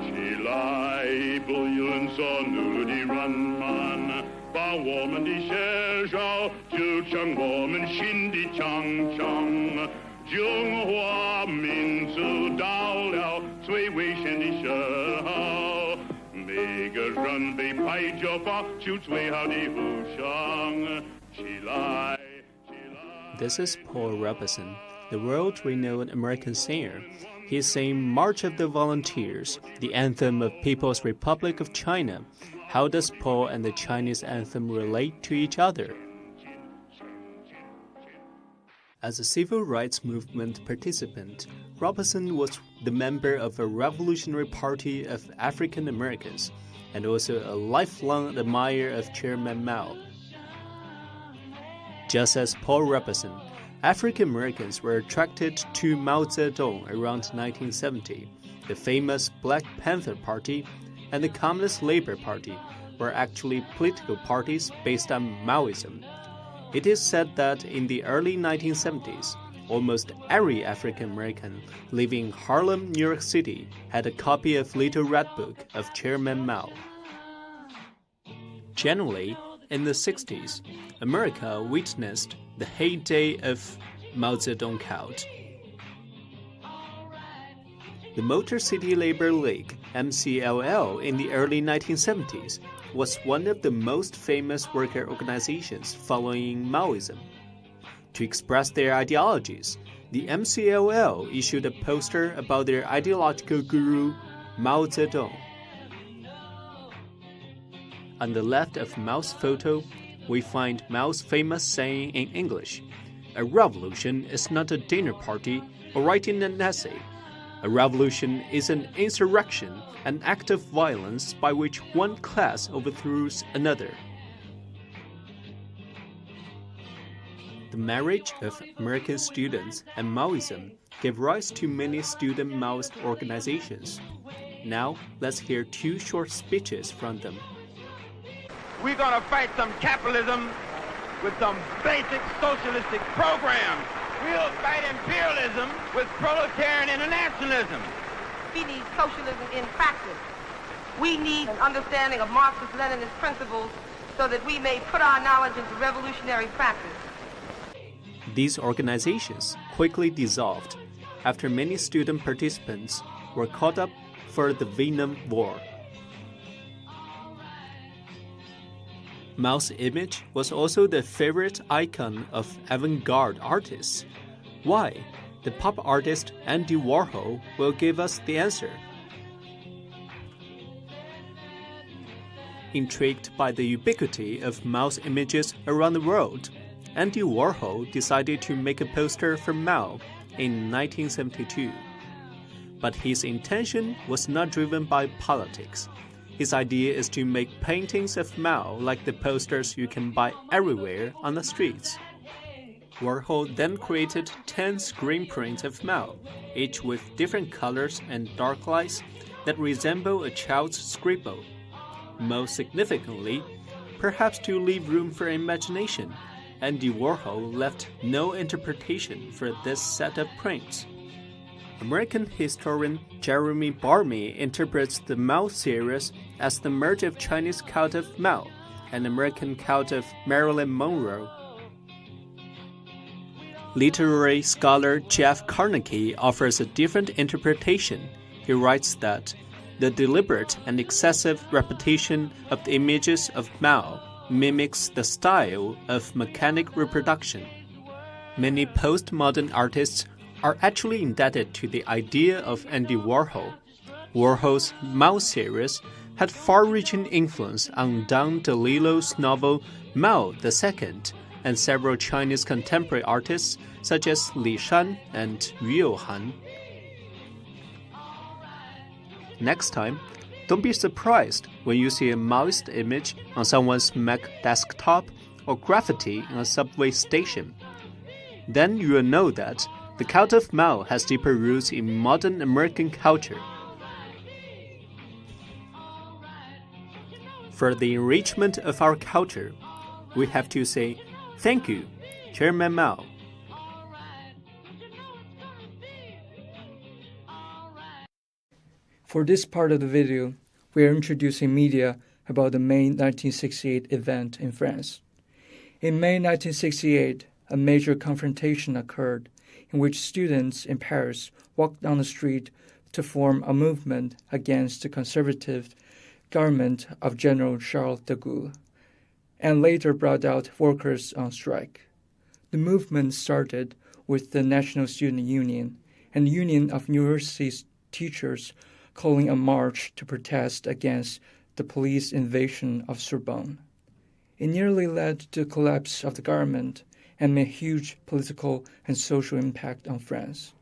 起来，不用说努力人们，把我们的写照就像我们心的强项。中华民族到了最危险的时候，每个人被拍着发出最好的呼声。起来，起来。This is Paul Robeson, the world-renowned American singer. He sang March of the Volunteers, the anthem of People's Republic of China. How does Paul and the Chinese anthem relate to each other? As a civil rights movement participant, Robeson was the member of a Revolutionary Party of African Americans and also a lifelong admirer of Chairman Mao. Just as Paul Robeson, African Americans were attracted to Mao Zedong around 1970. The famous Black Panther Party and the Communist Labor Party were actually political parties based on Maoism. It is said that in the early 1970s, almost every African American living in Harlem, New York City had a copy of Little Red Book of Chairman Mao. Generally, in the 60s, America witnessed the heyday of Mao Zedong cult. The Motor City Labor League, MCLL, in the early 1970s was one of the most famous worker organizations following Maoism. To express their ideologies, the MCLL issued a poster about their ideological guru, Mao Zedong. On the left of Mao's photo, we find Mao's famous saying in English, "A revolution is not a dinner party or writing an essay. A revolution is an insurrection, an act of violence by which one class overthrows another." The marriage of American students and Maoism gave rise to many student Maoist organizations. Now, let's hear two short speeches from them. We're going to fight some capitalism with some basic socialistic programs. We'll fight imperialism with proletarian internationalism. We need socialism in practice. We need an understanding of Marxist-Leninist principles so that we may put our knowledge into revolutionary practice. These organizations quickly dissolved after many student participants were caught up for the Vietnam War. Mao's image was also the favorite icon of avant-garde artists. Why? The pop artist Andy Warhol will give us the answer. Intrigued by the ubiquity of Mao's images around the world, Andy Warhol decided to make a poster for Mao in 1972. But his intention was not driven by politics. His idea is to make paintings of Mao like the posters you can buy everywhere on the streets. Warhol then created 10 screen prints of Mao, each with different colors and dark lights that resemble a child's scribble. Most significantly, perhaps to leave room for imagination, Andy Warhol left no interpretation for this set of prints. American historian Jeremy Barmy interprets the Mao series as the merge of Chinese cult of Mao and American cult of Marilyn Monroe. Literary scholar Jeff Carnegie offers a different interpretation. He writes that the deliberate and excessive repetition of the images of Mao mimics the style of mechanic reproduction. Many postmodern artists are actually indebted to the idea of Andy Warhol. Warhol's Mao series had far-reaching influence on Don DeLillo's novel Mao II and several Chinese contemporary artists such as Li Shan and Yu Youhan. Next time, don't be surprised when you see a Maoist image on someone's Mac desktop or graffiti in a subway station. Then you will know that the cult of Mao has deeper roots in modern American culture. For the enrichment of our culture, we have to say, "Thank you, Chairman Mao." For this part of the video, we are introducing media about the May 1968 event in France. In May 1968, a major confrontation occurred in which students in Paris walked down the street to form a movement against the conservative government of General Charles de Gaulle, and later brought out workers on strike. The movement started with the National Student Union and the Union of University Teachers calling a march to protest against the police invasion of Sorbonne. It nearly led to the collapse of the government and made huge political and social impact on France.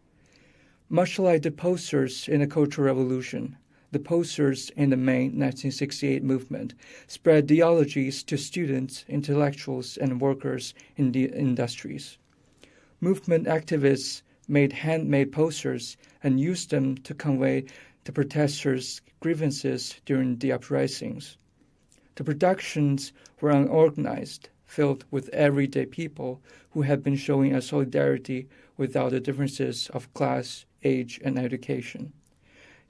Much like the posters in the Cultural Revolution, the posters in the May 1968 movement spread ideologies to students, intellectuals, and workers in the industries. Movement activists made handmade posters and used them to convey the protesters' grievances during the uprisings. The productions were unorganized, filled with everyday people who had been showing a solidarity without the differences of class, age, and education.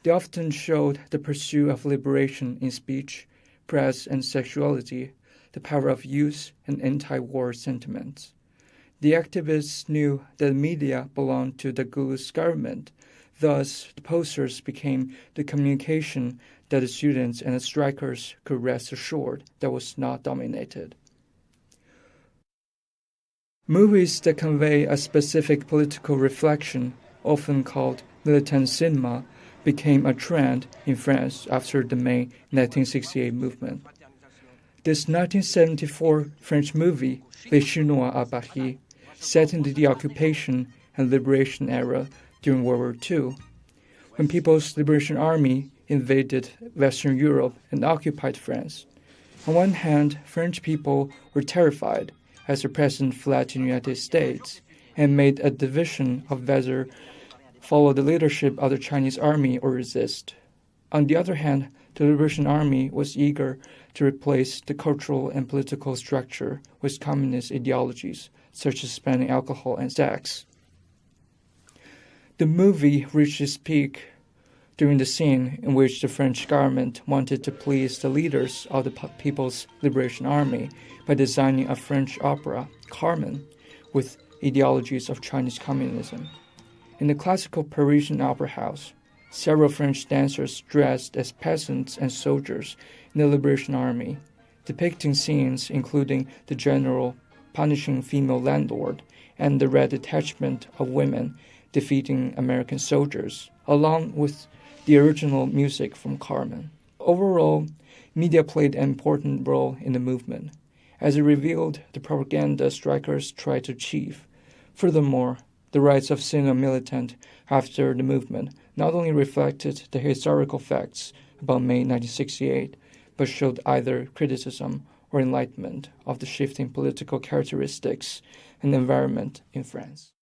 They often showed the pursuit of liberation in speech, press, and sexuality, the power of youth, and anti-war sentiments. The activists knew that the media belonged to the Gaulle's government. Thus, the posters became the communication that the students and the strikers could rest assured that was not dominated. Movies that convey a specific political reflection, often called militant cinema, became a trend in France after the May 1968 movement. This 1974 French movie, Les Chinois à Paris, set in the occupation and liberation era during World War II, when People's Liberation Army invaded Western Europe and occupied France. On one hand, French people were terrified as the president fled to the United States and made a division of whether follow the leadership of the Chinese army or resist. On the other hand, the Liberation Army was eager to replace the cultural and political structure with communist ideologies, such as banning alcohol and sex. The movie reached its peak during the scene in which the French government wanted to please the leaders of the People's Liberation Army by designing a French opera, Carmen, with ideologies of Chinese communism. In the classical Parisian opera house, several French dancers dressed as peasants and soldiers in the Liberation Army, depicting scenes including the general punishing female landlord and the red detachment of women defeating American soldiers, along with the original music from Carmen. Overall, media played an important role in the movement, as it revealed the propaganda strikers tried to achieve. Furthermore, the rise of cinema militant after the movement not only reflected the historical facts about May 1968, but showed either criticism or enlightenment of the shifting political characteristics and environment in France.